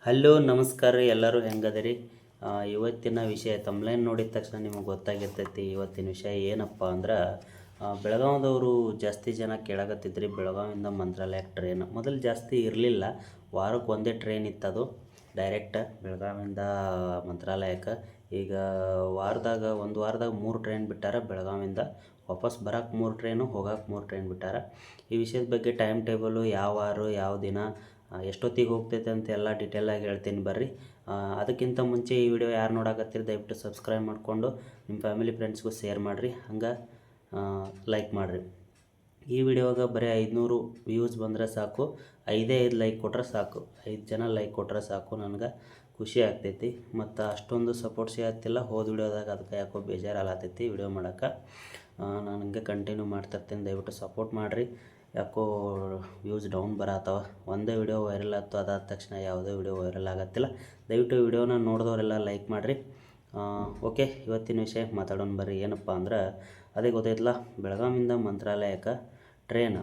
Hello ನಮಸ್ಕಾರ ರೀ, ಎಲ್ಲರೂ ಹೆಂಗದಿರಿ? ಇವತ್ತಿನ ವಿಷಯ ತಮ್ಲೈನ್ ನೋಡಿದ ತಕ್ಷಣ ನಿಮಗೆ ಗೊತ್ತಾಗಿರ್ತೈತಿ. ಇವತ್ತಿನ ವಿಷಯ ಏನಪ್ಪ ಅಂದ್ರೆ ಬೆಳಗಾವಿದವರು ಜಾಸ್ತಿ ಜನ ಕೇಳಾಕತ್ತಿದ್ರಿ ಬೆಳಗಾವಿಂದ ಮಂತ್ರಾಲಯಕ್ಕೆ ಟ್ರೈನ್. ಮೊದಲು ಜಾಸ್ತಿ ಇರಲಿಲ್ಲ, ವಾರಕ್ಕೆ ಒಂದೇ ಟ್ರೈನ್ ಇತ್ತದು ಡೈರೆಕ್ಟ್ ಬೆಳಗಾವಿಂದ ಮಂತ್ರಾಲಯಕ್ಕೆ. ಈಗ ಒಂದು ವಾರದಾಗ 3 ಟ್ರೈನ್ ಬಿಟ್ಟಾರ. ಬೆಳಗಾವಿಂದ ವಾಪಸ್ ಬರೋಕೆ 3 ಟ್ರೈನು, ಹೋಗೋಕೆ 3 ಟ್ರೈನ್ ಬಿಟ್ಟಾರ. ಈ ವಿಷಯದ ಬಗ್ಗೆ ಟೈಮ್ ಟೇಬಲು ಯಾವ ವಾರ ಯಾವ ದಿನ ಎಷ್ಟೊತ್ತಿಗೆ ಹೋಗ್ತೈತೆ ಅಂತ ಎಲ್ಲ ಡೀಟೇಲಾಗಿ ಹೇಳ್ತೀನಿ ಬರ್ರಿ. ಅದಕ್ಕಿಂತ ಮುಂಚೆ ಈ ವಿಡಿಯೋ ಯಾರು ನೋಡಕತ್ತೀರಿ ದಯವಿಟ್ಟು ಸಬ್ಸ್ಕ್ರೈಬ್ ಮಾಡಿಕೊಂಡು ನಿಮ್ಮ ಫ್ಯಾಮಿಲಿ ಫ್ರೆಂಡ್ಸ್ಗೂ ಶೇರ್ ಮಾಡಿರಿ, ಹಂಗೆ ಲೈಕ್ ಮಾಡಿರಿ. ಈ ವಿಡಿಯೋಗೆ ಬರೀ 500 ವ್ಯೂಸ್ ಬಂದರೆ ಸಾಕು, 5 ಲೈಕ್ ಕೊಟ್ರೆ ಸಾಕು, 5 ಜನ ಲೈಕ್ ಕೊಟ್ರೆ ಸಾಕು, ನನಗೆ ಖುಷಿ ಆಗ್ತೈತಿ. ಮತ್ತು ಅಷ್ಟೊಂದು ಸಪೋರ್ಟ್ ಸಿಗತ್ತಿಲ್ಲ ಹೋದ ವಿಡಿಯೋದಾಗ, ಅದಕ್ಕೆ ಯಾಕೋ ಬೇಜಾರಾಗತ್ತೈತಿ ವಿಡಿಯೋ ಮಾಡೋಕ್ಕೆ. ನಾನು ಹಂಗೆ ಕಂಟಿನ್ಯೂ ಮಾಡ್ತಿರ್ತೀನಿ, ದಯವಿಟ್ಟು ಸಪೋರ್ಟ್ ಮಾಡಿರಿ. ಯಾಕೋ ವ್ಯೂಸ್ ಡೌನ್ ಬರತ್ತವ, ಒಂದೇ ವಿಡಿಯೋ ವೈರಲ್ ಆಯ್ತು, ಅದಾದ ತಕ್ಷಣ ಯಾವುದೇ ವಿಡಿಯೋ ವೈರಲ್ ಆಗತ್ತಿಲ್ಲ. ದಯವಿಟ್ಟು ವಿಡಿಯೋನ ನೋಡಿದವರೆಲ್ಲ ಲೈಕ್ ಮಾಡಿರಿ. ಓಕೆ, ಇವತ್ತಿನ ವಿಷಯ ಮಾತಾಡೋಣ ಬರ್ರಿ. ಏನಪ್ಪ ಅಂದ್ರೆ ಅದೇ ಗೊತ್ತೈತಲ್ಲ, ಬೆಳಗಾವಿಂದ ಮಂತ್ರಾಲಯಕ್ಕೆ ಟ್ರೈನ್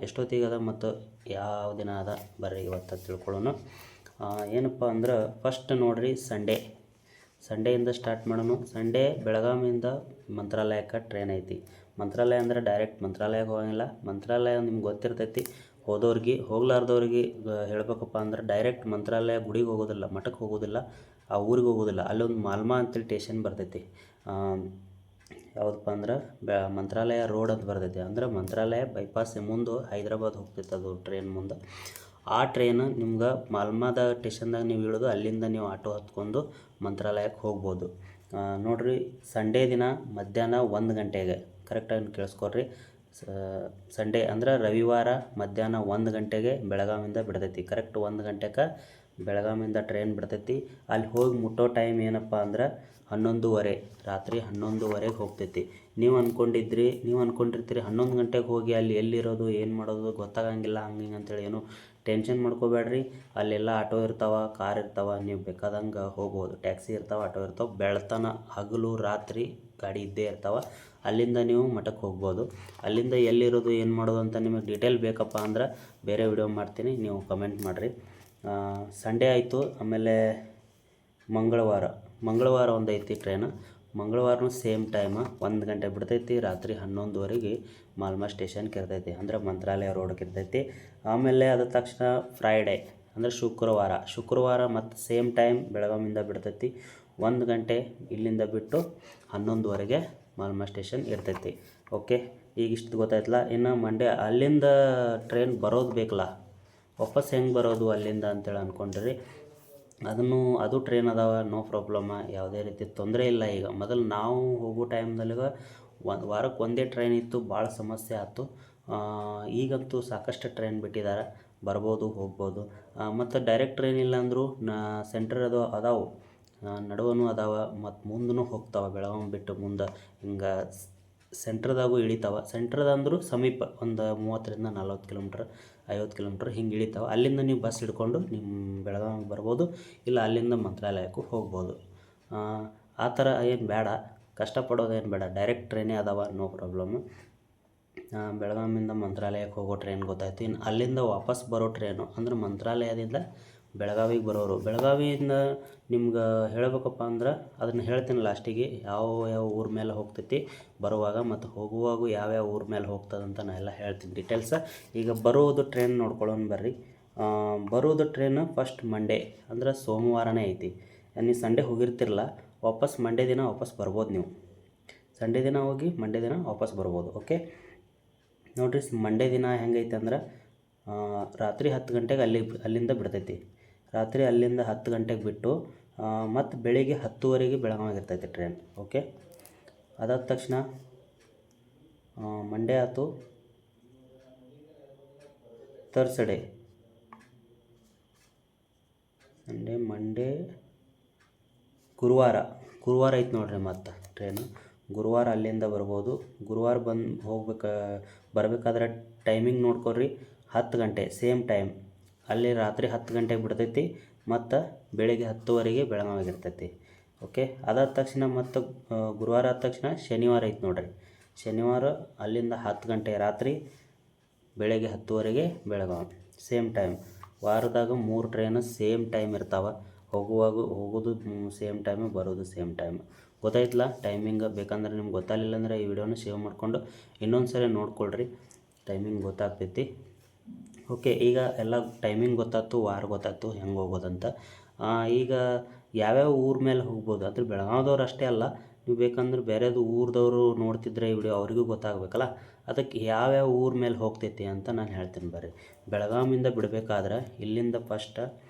ಎಷ್ಟೊತ್ತಿಗೆ ಅದ ಮತ್ತು ಯಾವ ದಿನ ಅದ ಬರ್ರಿ ಇವತ್ತು ತಿಳ್ಕೊಳ್ಳೋಣ. ಏನಪ್ಪ ಅಂದ್ರೆ ಫಸ್ಟ್ ನೋಡಿರಿ, ಸಂಡೇಯಿಂದ ಸ್ಟಾರ್ಟ್ ಮಾಡೋಣ. ಸಂಡೇ ಬೆಳಗಾವಿಯಿಂದ ಮಂತ್ರಾಲಯಕ್ಕೆ ಟ್ರೈನ್ ಐತಿ. ಮಂತ್ರಾಲಯ ಅಂದ್ರೆ ಡೈರೆಕ್ಟ್ ಮಂತ್ರಾಲಯಕ್ಕೆ ಹೋಗಂಗಿಲ್ಲ. ಮಂತ್ರಾಲಯ ನಿಮ್ಗೆ ಗೊತ್ತಿರ್ತೈತಿ, ಹೋಗ್ಲಾರ್ದವ್ರಿಗೆ ಹೇಳ್ಬೇಕಪ್ಪ ಅಂದ್ರೆ ಡೈರೆಕ್ಟ್ ಮಂತ್ರಾಲಯ ಗುಡಿಗೆ ಹೋಗೋದಿಲ್ಲ, ಮಠಕ್ಕೆ ಹೋಗೋದಿಲ್ಲ, ಆ ಊರಿಗೆ ಹೋಗೋದಿಲ್ಲ. ಅಲ್ಲೊಂದು ಮಾಲ್ಮಾ ಅಂತೇಳಿ ಸ್ಟೇಷನ್ ಬರ್ತೈತಿ. ಯಾವುದಪ್ಪ ಅಂದ್ರೆ ಮಂತ್ರಾಲಯ ರೋಡ್ ಅಂತ ಬರ್ತೈತಿ. ಅಂದ್ರೆ ಮಂತ್ರಾಲಯ ಬೈಪಾಸ್ ಮುಂದೆ ಹೈದರಾಬಾದ್ ಹೋಗ್ತೈತೆ ಅದು ಟ್ರೈನ್ ಮುಂದೆ. ಆ ಟ್ರೈನ್ ನಿಮ್ಗೆ ಮಾಲ್ಮಾದ ಸ್ಟೇಷನ್ದಾಗ ನೀವು ಇಳಿದು ಅಲ್ಲಿಂದ ನೀವು ಆಟೋ ಹತ್ಕೊಂಡು ಮಂತ್ರಾಲಯಕ್ಕೆ ಹೋಗ್ಬೋದು. ನೋಡಿರಿ, ಸಂಡೇ ದಿನ ಮಧ್ಯಾಹ್ನ 1 ಗಂಟೆಗೆ ಕರೆಕ್ಟಾಗಿ ಕೇಳಿಸ್ಕೊಡ್ರಿ. ಸಂಡೇ ಅಂದ್ರೆ ರವಿವಾರ ಮಧ್ಯಾಹ್ನ 1 ಗಂಟೆಗೆ ಬೆಳಗಾವಿಂದ ಬಿಡ್ತೈತಿ. ಕರೆಕ್ಟ್ 1 ಗಂಟೆಗೆ ಬೆಳಗಾವಿಂದ ಟ್ರೈನ್ ಬಿಡ್ತೈತಿ. ಅಲ್ಲಿ ಹೋಗಿ ಮುಟ್ಟೋ ಟೈಮ್ ಏನಪ್ಪ ಅಂದ್ರೆ 11:30, ರಾತ್ರಿ 11:30ಗೆ ಹೋಗ್ತೈತಿ. ನೀವು ಅಂದ್ಕೊಂಡಿರ್ತೀರಿ 11 ಗಂಟೆಗೆ ಹೋಗಿ ಅಲ್ಲಿ ಎಲ್ಲಿರೋದು ಏನು ಮಾಡೋದು ಗೊತ್ತಾಗಂಗಿಲ್ಲ, ಹಂಗೆ ಅಂತೇಳಿ ಏನು ಟೆನ್ಷನ್ ಮಾಡ್ಕೋಬೇಡ್ರಿ. ಅಲ್ಲೆಲ್ಲ ಆಟೋ ಇರ್ತಾವೆ, ಕಾರ್ ಇರ್ತಾವೆ, ನೀವು ಬೇಕಾದಂಗೆ ಹೋಗ್ಬೋದು. ಟ್ಯಾಕ್ಸಿ ಇರ್ತಾವೆ, ಆಟೋ ಇರ್ತಾವೆ. ಬೆಳ್ತನ ಹಗಲು ರಾತ್ರಿ ಗಾಡಿ ಇದ್ದೇ ಇರ್ತಾವೆ. ಅಲ್ಲಿಂದ ನೀವು ಮಠಕ್ಕೆ ಹೋಗ್ಬೋದು. ಅಲ್ಲಿಂದ ಎಲ್ಲಿರೋದು ಏನು ಮಾಡೋದು ಅಂತ ನಿಮಗೆ ಡೀಟೇಲ್ ಬೇಕಪ್ಪ ಅಂದ್ರೆ ಬೇರೆ ವಿಡಿಯೋ ಮಾಡ್ತೀನಿ, ನೀವು ಕಮೆಂಟ್ ಮಾಡಿರಿ. ಸಂಡೇ ಆಯಿತು. ಆಮೇಲೆ ಮಂಗಳವಾರ ಒಂದು ಐತಿ ಟ್ರೈನ್. ಮಂಗಳವಾರನೂ ಸೇಮ್ ಟೈಮ್ 1 ಗಂಟೆ ಬಿಡ್ತೈತಿ. ರಾತ್ರಿ 11:30ಗೆ ಮಾಲ್ಮಾ ಸ್ಟೇಷನ್ಗೆ ಇರ್ತೈತಿ, ಅಂದರೆ ಮಂತ್ರಾಲಯ ರೋಡ್ಗೆ ಇರ್ತೈತಿ. ಆಮೇಲೆ ಅದ ತಕ್ಷಣ ಫ್ರೈಡೇ ಅಂದರೆ ಶುಕ್ರವಾರ ಮತ್ತು ಸೇಮ್ ಟೈಮ್ ಬೆಳಗಾವಿಂದ ಬಿಡ್ತೈತಿ. 1 ಗಂಟೆ ಇಲ್ಲಿಂದ ಬಿಟ್ಟು 11:30ಗೆ ಮಾಲ್ಮಾ ಸ್ಟೇಷನ್ ಇರ್ತೈತಿ. ಓಕೆ, ಈಗ ಇಷ್ಟು ಗೊತ್ತಾಯ್ತಲ್ಲ. ಇನ್ನು ಮಂಡೇ ಅಲ್ಲಿಂದ ಟ್ರೈನ್ ಬರೋದು ಬೇಕಲ್ಲ, ವಾಪಸ್ ಹೆಂಗೆ ಬರೋದು ಅಲ್ಲಿಂದ ಅಂತೇಳಿ ಅಂದ್ಕೊಂಡ್ರಿ. ಅದು ಟ್ರೈನ್ ಅದಾವ, ನೋ ಪ್ರಾಬ್ಲಮ್ಮ, ಯಾವುದೇ ರೀತಿ ತೊಂದರೆ ಇಲ್ಲ. ಈಗ ಮೊದಲು ನಾವು ಹೋಗೋ ಟೈಮ್ನಲ್ಲಿಗ ವಾರಕ್ಕೆ ಒಂದೇ ಟ್ರೈನ್ ಇತ್ತು, ಭಾಳ ಸಮಸ್ಯೆ ಆಯ್ತು. ಈಗಂತೂ ಸಾಕಷ್ಟು ಟ್ರೈನ್ ಬಿಟ್ಟಿದ್ದಾರೆ, ಬರ್ಬೋದು ಹೋಗ್ಬೋದು. ಮತ್ತು ಡೈರೆಕ್ಟ್ ಟ್ರೈನ್ ಇಲ್ಲಾಂದ್ರೂ ಸೆಂಟ್ರ್ ಅದಾವೆ, ನಡುವೂ ಅದಾವೆ, ಮತ್ತು ಮುಂದೂ ಹೋಗ್ತಾವೆ. ಬೆಳಗಾವಿ ಬಿಟ್ಟು ಮುಂದೆ ಹಿಂಗೆ ಸೆಂಟ್ರದಾಗೂ ಇಳಿತಾವೆ. ಸೆಂಟ್ರದಂದ್ರೂ ಸಮೀಪ ಒಂದು 30-40 ಕಿಲೋಮೀಟ್ರ್, 50 ಕಿಲೋಮೀಟ್ರ್ ಹಿಂಗೆ ಇಳಿತಾವೆ. ಅಲ್ಲಿಂದ ನೀವು ಬಸ್ ಹಿಡ್ಕೊಂಡು ನಿಮ್ಮ ಬೆಳಗಾವಿಗೆ ಬರ್ಬೋದು, ಇಲ್ಲ ಅಲ್ಲಿಂದ ಮಂತ್ರಾಲಯಕ್ಕೂ ಹೋಗ್ಬೋದು. ಆ ಥರ ಏನು ಬೇಡ, ಕಷ್ಟಪಡೋದೇನು ಬೇಡ, ಡೈರೆಕ್ಟ್ ಟ್ರೈನೇ ಅದಾವ, ನೋ ಪ್ರಾಬ್ಲಮ್ಮು. ಬೆಳಗಾವಿಯಿಂದ ಮಂತ್ರಾಲಯಕ್ಕೆ ಹೋಗೋ ಟ್ರೈನ್ ಗೊತ್ತಾಯ್ತು. ಇನ್ನು ಅಲ್ಲಿಂದ ವಾಪಸ್ ಬರೋ ಟ್ರೈನು ಅಂದ್ರೆ ಮಂತ್ರಾಲಯದಿಂದ ಬೆಳಗಾವಿಗೆ ಬರೋರು. ಬೆಳಗಾವಿಯಿಂದ ನಿಮ್ಗೆ ಹೇಳಬೇಕಪ್ಪ ಅಂದ್ರೆ ಅದನ್ನು ಹೇಳ್ತೀನಿ ಲಾಸ್ಟಿಗೆ, ಯಾವ ಊರ ಮೇಲೆ ಹೋಗ್ತೈತಿ ಬರುವಾಗ, ಮತ್ತು ಹೋಗುವಾಗ ಯಾವ್ಯಾವ ಊರ ಮೇಲೆ ಹೋಗ್ತದಂತ ನಾನು ಎಲ್ಲ ಹೇಳ್ತೀನಿ ಡೀಟೇಲ್ಸ. ಈಗ ಬರೋದು ಟ್ರೈನ್ ನೋಡ್ಕೊಳ್ಳೋಣ ಬರ್ರಿ. ಬರೋದು ಟ್ರೈನು ಫಸ್ಟ್ ಮಂಡೇ ಅಂದ್ರೆ ಸೋಮವಾರನೇ ಐತಿ. ನೀವು ಸಂಡೇ ಹೋಗಿರ್ತಿರಲ್ಲ, ಮಂಡೇ ದಿನ ವಾಪಸ್ ಬರ್ಬೋದು. ನೀವು ಸಂಡೇ ದಿನ ಹೋಗಿ ಮಂಡೇ ದಿನ ವಾಪಸ್ ಬರ್ಬೋದು. ಓಕೆ, ನೋಡಿರಿ, ಮಂಡೇ ದಿನ ಹೆಂಗೈತೆ ಅಂದ್ರೆ ರಾತ್ರಿ 10 ಗಂಟೆಗೆ ಅಲ್ಲಿಂದ ಬಿಡ್ತೈತಿ. ರಾತ್ರಿ ಅಲ್ಲಿಂದ 10 ಗಂಟೆಗೆ ಬಿಟ್ಟು ಮತ್ತು ಬೆಳಿಗ್ಗೆ 10:30ಗೆ ಬೆಳಗಾವಿಗಿರ್ತೈತಿ ಟ್ರೈನ್. ಓಕೆ, ಅದಾದ ತಕ್ಷಣ ಮಂಡೇ ಆಯ್ತು. ಥರ್ಸ್ಡೇ ಮಂಡೇ ಗುರುವಾರ ಐತೆ ನೋಡ್ರಿ ಮತ್ತು ಟ್ರೈನು. ಗುರುವಾರ ಅಲ್ಲಿಂದ ಬರ್ಬೋದು. ಗುರುವಾರ ಬರಬೇಕಾದ್ರೆ ಟೈಮಿಂಗ್ ನೋಡ್ಕೊಡ್ರಿ. 10 ಗಂಟೆ ಸೇಮ್ ಟೈಮ್, ಅಲ್ಲಿ ರಾತ್ರಿ 10 ಗಂಟೆಗೆ ಬಿಡ್ತೈತಿ ಮತ್ತು ಬೆಳಿಗ್ಗೆ 10:30ಗೆ ಬೆಳಗಾವಿಗಿರ್ತೈತಿ. ಓಕೆ, ಅದಾದ ತಕ್ಷಣ ಮತ್ತು ಗುರುವಾರ ಆದ ತಕ್ಷಣ ಶನಿವಾರ ಐತೆ ನೋಡ್ರಿ. ಶನಿವಾರ ಅಲ್ಲಿಂದ 10 ಗಂಟೆ ರಾತ್ರಿ, ಬೆಳಗ್ಗೆ 10:30ಗೆ ಬೆಳಗಾವಿ ಸೇಮ್ ಟೈಮ್. ವಾರದಾಗ 3 ಟ್ರೈನ್ ಸೇಮ್ ಟೈಮ್ ಇರ್ತಾವೆ. ಹೋಗೋದು ಸೇಮ್ ಟೈಮು, ಬರೋದು ಸೇಮ್ ಟೈಮ್. ಗೊತ್ತಾಯ್ತಲ್ಲ ಟೈಮಿಂಗ್? ಬೇಕಂದ್ರೆ ನಿಮ್ಗೆ ಗೊತ್ತಾಗಲಿಲ್ಲ ಅಂದರೆ ಈ ವಿಡಿಯೋನ ಸೇವ್ ಮಾಡಿಕೊಂಡು ಇನ್ನೊಂದು ಸರಿ ನೋಡ್ಕೊಳ್ರಿ, ಟೈಮಿಂಗ್ ಗೊತ್ತಾಗ್ತೈತಿ. ಓಕೆ, ಈಗ ಎಲ್ಲ ಟೈಮಿಂಗ್ ಗೊತ್ತಾಯ್ತು, ವಾರ ಗೊತ್ತಾಯ್ತು ಹೆಂಗೆ ಹೋಗೋದಂತ. ಈಗ ಯಾವ್ಯಾವ ಊರ ಮೇಲೆ ಹೋಗ್ಬೋದು ಅಂದರೆ ಬೆಳಗಾವ್ದವ್ರು ಅಷ್ಟೇ ಅಲ್ಲ, ನೀವು ಬೇಕಂದ್ರೆ ಬೇರೆದು ಊರದವರು ನೋಡ್ತಿದ್ರೆ ಈ ವಿಡಿಯೋ ಅವ್ರಿಗೂ ಗೊತ್ತಾಗಬೇಕಲ್ಲ. ಅದಕ್ಕೆ ಯಾವ್ಯಾವ ಊರ ಮೇಲೆ ಹೋಗ್ತೈತಿ ಅಂತ ನಾನು ಹೇಳ್ತೀನಿ ಬರ್ರಿ. ಬೆಳಗಾವಿಯಿಂದ ಬಿಡಬೇಕಾದ್ರೆ ಇಲ್ಲಿಂದ ಫಸ್ಟ್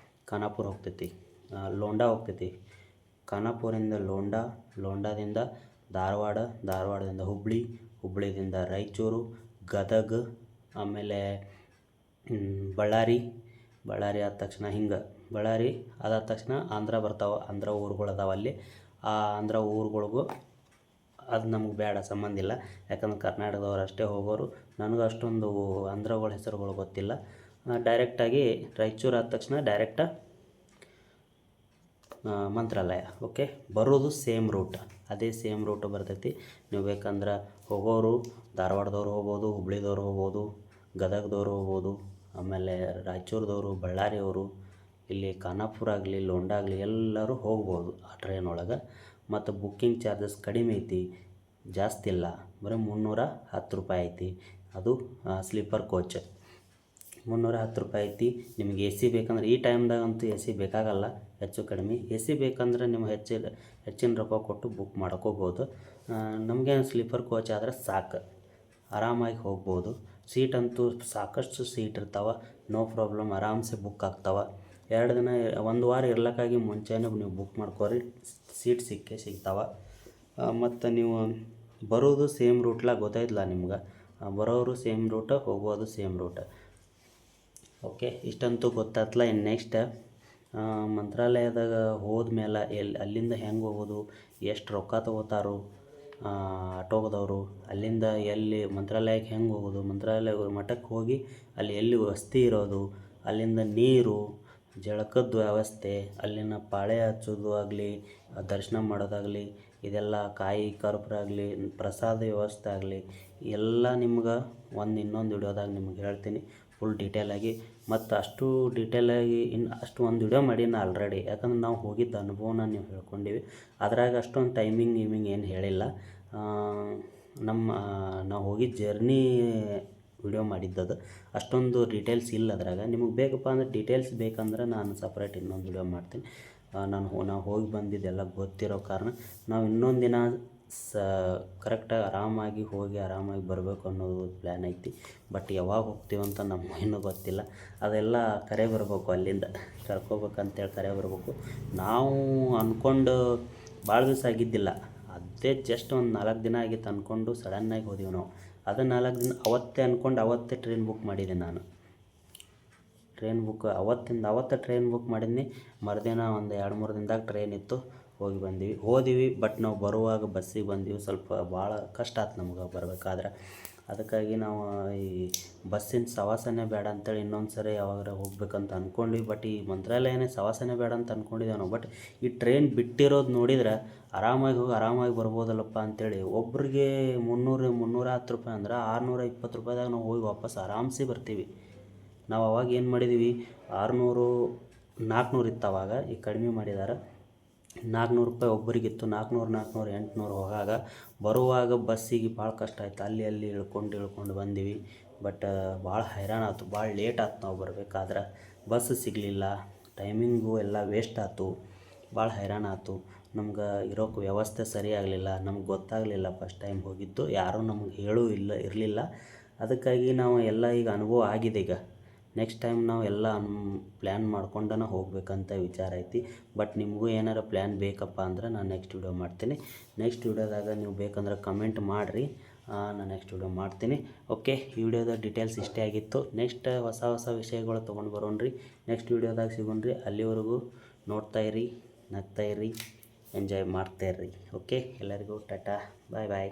ಖಾನಾಪುರ ಹೋಗ್ತೈತಿ, ಲೋಂಡಾ ಹೋಗ್ತೈತಿ, ಖಾನಾಪುರದಿಂದ ಲೋಂಡಾದಿಂದ ಧಾರವಾಡ, ಧಾರವಾಡದಿಂದ ಹುಬ್ಳಿದಿಂದ ರಾಯಚೂರು, ಗದಗ, ಆಮೇಲೆ ಬಳ್ಳಾರಿ ಆದ ತಕ್ಷಣ ಬಳ್ಳಾರಿ ಅದಾದ ತಕ್ಷಣ ಆಂಧ್ರ ಬರ್ತಾವೆ. ಆಂಧ್ರ ಊರುಗಳು ಅದಾವೆ ಅಲ್ಲಿ. ಆ ಆಂಧ್ರ ಊರುಗಳಿಗೂ ಅದು ನಮ್ಗೆ ಬೇಡ, ಸಂಬಂಧ ಇಲ್ಲ. ಯಾಕಂದ್ರೆ ಕರ್ನಾಟಕದವ್ರು ಅಷ್ಟೇ ಹೋಗೋರು. ನನಗೂ ಅಷ್ಟೊಂದು ಆಂಧ್ರಗಳ ಹೆಸರುಗಳು ಗೊತ್ತಿಲ್ಲ. ಡೈರೆಕ್ಟಾಗಿ ರಾಯಚೂರು ಆದ ತಕ್ಷಣ ಡೈರೆಕ್ಟ ಮಂತ್ರಾಲಯ. ಓಕೆ, ಬರೋದು ಸೇಮ್ ರೂಟ್, ಅದೇ ಸೇಮ್ ರೂಟು ಬರ್ತೈತಿ. ನೀವು ಬೇಕಂದ್ರೆ ಹೋಗೋರು ಧಾರವಾಡದವ್ರು ಹೋಗ್ಬೋದು, ಹುಬ್ಳಿದವ್ರು ಹೋಗ್ಬೋದು, ಗದಗದವ್ರು ಹೋಗ್ಬೋದು, ಆಮೇಲೆ ರಾಯಚೂರದವರು, ಬಳ್ಳಾರಿಯವರು, ಇಲ್ಲಿ ಖಾನಾಪುರ ಆಗಲಿ, ಲೋಂಡಾ ಆಗಲಿ ಎಲ್ಲರೂ ಹೋಗ್ಬೋದು ಆ ಟ್ರೈನ್ ಒಳಗೆ. ಮತ್ತು ಬುಕ್ಕಿಂಗ್ ಚಾರ್ಜಸ್ ಕಡಿಮೆ ಐತಿ, ಜಾಸ್ತಿ ಇಲ್ಲ, ಬರೀ 310 ರೂಪಾಯಿ ಐತಿ. ಅದು ಸ್ಲೀಪರ್ ಕೋಚ್ 310 ರೂಪಾಯಿ ಐತಿ. ನಿಮಗೆ ಎ ಸಿ ಬೇಕಂದ್ರೆ ಈ ಟೈಮ್ದಾಗಂತೂ ಎ ಸಿ ಬೇಕಾಗಲ್ಲ, ಹೆಚ್ಚು ಕಡಿಮೆ. ಎ ಸಿ ಬೇಕಂದ್ರೆ ನೀವು ಹೆಚ್ಚಿನ ರೊಕ್ಕ ಕೊಟ್ಟು ಬುಕ್ ಮಾಡ್ಕೋಬೋದು. ನಮಗೇನು ಸ್ಲೀಪರ್ ಕೋಚ್ ಆದರೆ ಸಾಕು, ಆರಾಮಾಗಿ ಹೋಗ್ಬೋದು. ಸೀಟಂತೂ ಸಾಕಷ್ಟು ಸೀಟ್ ಇರ್ತಾವೆ, ನೋ ಪ್ರಾಬ್ಲಮ್, ಆರಾಮ್ಸೆ ಬುಕ್ ಆಗ್ತಾವೆ. 2 ದಿನ 1 ವಾರ ಇರ್ಲಿಕ್ಕಾಗಿ ಮುಂಚೆನೇ ನೀವು ಬುಕ್ ಮಾಡ್ಕೋರಿ, ಸೀಟ್ ಸಿಗ್ತಾವೆ. ಮತ್ತು ನೀವು ಬರೋದು ಸೇಮ್ ರೂಟ್ಲಾಗ ಗೊತ್ತಾಯ್ತಲ್ಲ ನಿಮ್ಗೆ, ಬರೋರು ಸೇಮ್ ರೂಟ, ಹೋಗೋದು ಸೇಮ್ ರೂಟ. ಓಕೆ, ಇಷ್ಟಂತೂ ಗೊತ್ತಾಯ್ತಲ್ಲ. ಇನ್ನು ನೆಕ್ಸ್ಟ್ ಮಂತ್ರಾಲಯದಾಗ ಹೋದ್ಮೇಲೆ ಅಲ್ಲಿಂದ ಹೆಂಗೆ ಹೋಗೋದು, ಎಷ್ಟು ರೊಕ್ಕ ತೊಗೋತಾರೋ ಆಟೋದವರು, ಅಲ್ಲಿಂದ ಎಲ್ಲಿ ಮಂತ್ರಾಲಯಕ್ಕೆ ಹೆಂಗೆ ಹೋಗೋದು, ಮಂತ್ರಾಲಯ ಮಠಕ್ಕೆ ಹೋಗಿ ಅಲ್ಲಿ ಎಲ್ಲಿ ವಸತಿ ಇರೋದು, ಅಲ್ಲಿಂದ ನೀರು, ಜಳಕದ ವ್ಯವಸ್ಥೆ, ಅಲ್ಲಿನ ಪಾಳೆ ಹಚ್ಚೋದು ಆಗಲಿ, ದರ್ಶನ ಮಾಡೋದಾಗಲಿ, ಇದೆಲ್ಲ ಕಾಯಿ ಕರ್ಪೂರ ಆಗಲಿ, ಪ್ರಸಾದ ವ್ಯವಸ್ಥೆ ಆಗಲಿ, ಎಲ್ಲ ನಿಮ್ಗೆ ಇನ್ನೊಂದು ವಿಡಿಯೋದಾಗ ನಿಮ್ಗೆ ಹೇಳ್ತೀನಿ ಫುಲ್ ಡೀಟೇಲಾಗಿ. ಮತ್ತು ಅಷ್ಟು ಡೀಟೇಲಾಗಿ ಅಷ್ಟು ಒಂದು ವಿಡಿಯೋ ಮಾಡೀನಿ ಆಲ್ರೆಡಿ, ಯಾಕಂದ್ರೆ ನಾವು ಹೋಗಿದ್ದ ಅನುಭವನ ನೀವು ಹೇಳ್ಕೊಂಡಿವಿ. ಅದ್ರಾಗ ಅಷ್ಟೊಂದು ಟೈಮಿಂಗ್ ಏನು ಹೇಳಿಲ್ಲ. ನಾವು ಹೋಗಿದ್ದ ಜರ್ನಿ ವಿಡಿಯೋ ಮಾಡಿದ್ದದು, ಅಷ್ಟೊಂದು ಡೀಟೇಲ್ಸ್ ಇಲ್ಲ ಅದ್ರಾಗ. ನಿಮಗೆ ಬೇಕಪ್ಪ ಅಂದರೆ ಡೀಟೇಲ್ಸ್ ಬೇಕಂದ್ರೆ ನಾನು ಸಪ್ರೇಟ್ ಇನ್ನೊಂದು ವಿಡಿಯೋ ಮಾಡ್ತೀನಿ. ನಾವು ಹೋಗಿ ಬಂದಿದ್ದೆಲ್ಲ ಗೊತ್ತಿರೋ ಕಾರಣ ನಾವು ಇನ್ನೊಂದು ದಿನ ಕರೆಕ್ಟಾಗಿ ಆರಾಮಾಗಿ ಹೋಗಿ ಆರಾಮಾಗಿ ಬರಬೇಕು ಅನ್ನೋದು ಪ್ಲ್ಯಾನ್ ಐತಿ. ಬಟ್ ಯಾವಾಗ ಹೋಗ್ತೀವಂತ ನಮ್ಗೆ ಇನ್ನೂ ಗೊತ್ತಿಲ್ಲ. ಅದೆಲ್ಲ ಕರೆ ಬರಬೇಕು, ಅಲ್ಲಿಂದ ಕರ್ಕೋಬೇಕಂತೇಳಿ ಕರೆ ಬರಬೇಕು. ನಾವು ಅಂದ್ಕೊಂಡು ಭಾಳ ದಿವಸ ಆಗಿದ್ದಿಲ್ಲ, ಅದೇ ಜಸ್ಟ್ ಒಂದು 4 ದಿನ ಆಗಿತ್ತು ಅಂದ್ಕೊಂಡು ಸಡನ್ನಾಗಿ ಹೋದೀವಿ ನಾವು. ಅದು 4 ದಿನ ಅವತ್ತೇ ಅಂದ್ಕೊಂಡು ಅವತ್ತೇ ಟ್ರೈನ್ ಬುಕ್ ಮಾಡಿದ್ದೆ ನಾನು. ಅವತ್ತೇ ಟ್ರೈನ್ ಬುಕ್ ಮಾಡಿದ್ನಿ. ಮರುದಿನ ಒಂದು 2-3 ದಿನದಾಗ ಟ್ರೈನ್ ಇತ್ತು, ಹೋದಿವಿ. ಬಟ್ ನಾವು ಬರುವಾಗ ಬಸ್ಸಿಗೆ ಬಂದೀವಿ, ಸ್ವಲ್ಪ ಭಾಳ ಕಷ್ಟ ಆಯ್ತು ನಮ್ಗೆ ಬರಬೇಕಾದ್ರೆ. ಅದಕ್ಕಾಗಿ ನಾವು ಈ ಬಸ್ಸಿನ ಸವಾಸನೆ ಬೇಡ ಅಂತೇಳಿ ಇನ್ನೊಂದು ಸರಿ ಯಾವಾಗಾರ ಹೋಗ್ಬೇಕಂತ ಅಂದ್ಕೊಂಡ್ವಿ. ಬಟ್ ಈ ಮಂತ್ರಾಲಯನೇ ಸವಾಸನೆ ಬೇಡ ಅಂತ ಅಂದ್ಕೊಂಡಿದ್ದೇವೆ ನಾವು. ಬಟ್ ಈ ಟ್ರೈನ್ ಬಿಟ್ಟಿರೋದು ನೋಡಿದ್ರೆ ಆರಾಮಾಗಿ ಹೋಗಿ ಆರಾಮಾಗಿ ಬರ್ಬೋದಲ್ಲಪ್ಪ ಅಂತೇಳಿ. ಒಬ್ರಿಗೆ 310 ರೂಪಾಯಿ ಅಂದ್ರೆ 620 ರೂಪಾಯಿದಾಗ ನಾವು ಹೋಗಿ ವಾಪಸ್ ಆರಾಮ್ಸೆ ಬರ್ತೀವಿ. ನಾವು ಅವಾಗ ಏನು ಮಾಡಿದ್ವಿ, 400 ಇತ್ತು ಅವಾಗ, ಈಗ ಕಡಿಮೆ ಮಾಡಿದ್ದಾರೆ. 400 ರೂಪಾಯಿ ಒಬ್ಬರಿಗಿತ್ತು. 400, 800 ಹೋಗಾಗ. ಬರುವಾಗ ಬಸ್ಸಿಗೆ ಭಾಳ ಕಷ್ಟ ಆಯ್ತು, ಅಲ್ಲಿ ಇಳ್ಕೊಂಡು ಬಂದೀವಿ. ಬಟ್ ಭಾಳ ಹೈರಾಣ ಆಯ್ತು, ಭಾಳ ಲೇಟ್ ಆಯ್ತು ನಾವು ಬರಬೇಕಾದ್ರೆ. ಬಸ್ ಸಿಗಲಿಲ್ಲ, ಟೈಮಿಂಗು ಎಲ್ಲ ವೇಸ್ಟ್ ಆಯ್ತು, ಭಾಳ ಹೈರಾಣ ಆಯ್ತು. ನಮ್ಗೆ ಇರೋಕ್ಕೆ ವ್ಯವಸ್ಥೆ ಸರಿ ಆಗಲಿಲ್ಲ, ನಮ್ಗೆ ಗೊತ್ತಾಗಲಿಲ್ಲ ಫಸ್ಟ್ ಟೈಮ್ ಹೋಗಿದ್ದು, ಯಾರೂ ನಮ್ಗೆ ಇರಲಿಲ್ಲ. ಅದಕ್ಕಾಗಿ ನಾವು ಎಲ್ಲ ಈಗ ಅನುಭವ ಆಗಿದೆ. ಈಗ ನೆಕ್ಸ್ಟ್ ಟೈಮ್ ನಾವು ಎಲ್ಲ ಪ್ಲ್ಯಾನ್ ಮಾಡ್ಕೊಂಡೇ ಹೋಗ್ಬೇಕಂತ ವಿಚಾರ ಐತಿ. ಬಟ್ ನಿಮಗೂ ಏನಾರ ಪ್ಲ್ಯಾನ್ ಬೇಕಪ್ಪ ಅಂದ್ರೆ ನಾನು ನೆಕ್ಸ್ಟ್ ವಿಡಿಯೋ ಮಾಡ್ತೀನಿ. ನೆಕ್ಸ್ಟ್ ವಿಡಿಯೋದಾಗ ನೀವು ಬೇಕಂದ್ರೆ ಕಮೆಂಟ್ ಮಾಡಿರಿ, ನಾನು ನೆಕ್ಸ್ಟ್ ವಿಡಿಯೋ ಮಾಡ್ತೀನಿ. ಓಕೆ, ಈ ವಿಡಿಯೋದ ಡೀಟೇಲ್ಸ್ ಇಷ್ಟೇ ಆಗಿತ್ತು. ನೆಕ್ಸ್ಟ್ ಹೊಸ ವಿಷಯಗಳು ತೊಗೊಂಡು ಬರೋಣ್ರಿ. ನೆಕ್ಸ್ಟ್ ವಿಡಿಯೋದಾಗ ಸಿಗೋಣ್ರಿ. ಅಲ್ಲಿವರೆಗೂ ನೋಡ್ತಾಯಿರಿ, ನಗ್ತಾಯಿರಿ, ಎಂಜಾಯ್ ಮಾಡ್ತಾಯಿರ್ರಿ. ಓಕೆ, ಎಲ್ಲರಿಗೂ ಟಾಟಾ, ಬಾಯ್.